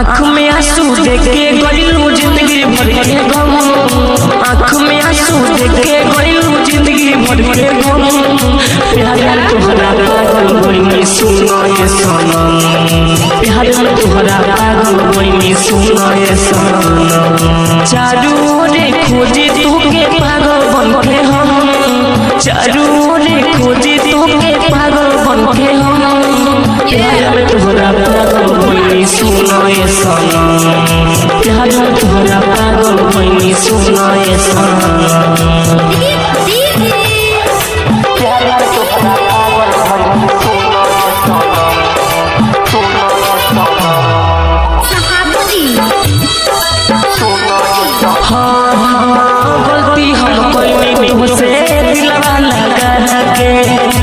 आँख में आंसू देख के गइलू जिंदगी भर के गम। आँख में आंसू देख के गइलू जिंदगी भर के गम। प्यार तोहरा पागल बनी सुनो ये सनम। प्यार तोहरा पागल बनी सुनो ये सनम। चारू ओरे खोजे तोके पागल बन के हम। चारू ओरे खोजे तोके पागल बन के हम। प्यार तोहरा पागल बनी सुनो ये सनम। प्यार तोहरा पागल बनी सुनो ये सनम। गलती हम कोई तुमसे दिलवा लगा के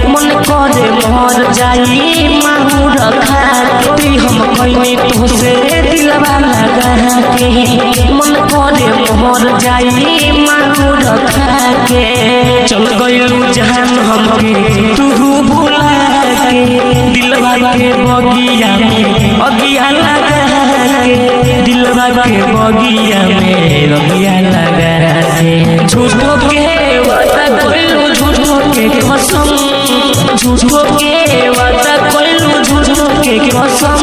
मन करे मर जाई माहूर खा के। हम कोई तुमसे दिलवा लगा के मन करे मर जाई माहूर खा के। चल गइलू जहान हमके तू भुला के। दिलवा के बगिया में अगिया लगा के। दिलवा के बगिया में अगिया लगा के। झूठो के वादा कइलू झूठो के कसम। झूठो के वादा कइलू झूठो के कसम।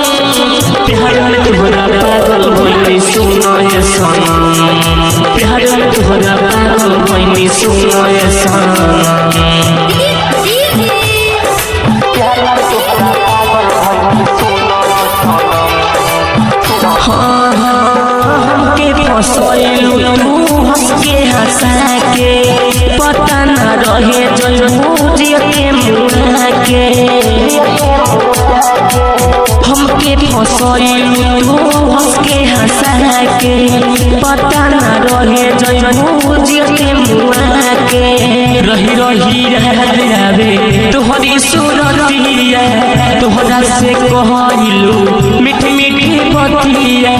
प्यार में तोहरा पागल बनी सुनो ये सनम। प्यार में तोहरा पागल बनी सुनो ये सनम। हमके फसैलू तू हंस के हंसा के। पता न रहे जलू जिया के मुआ के। हमके फसैलू तू हंस के हंसा के। पता न रहे जलू जिया के मुआ के। रही रही याद आवे तोहरी सूरतिया। तोहरा से कहलू मीठी मीठी बतिया।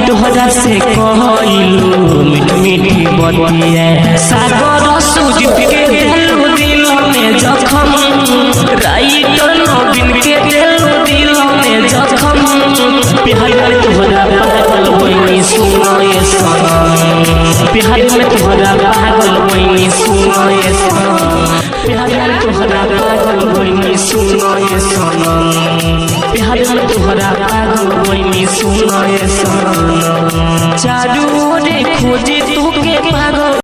तोहरा से कहलू मीठी मीठी बतिया। सागर सुजीत के दिलू दिल में जखम। राइटर नवीन के दिलू दिल में जखम। प्यार तोहरा पागल बनी सुनो ये सनम। प्यार में तोहरा पागल बनी सुनो ये सनम। प्यार तोहरा पागल बनी सुनो ये सनम। प्यार में तोहरा पागल बनी सुनो ये सनम। चारू ओरे खोजे तोके पागल।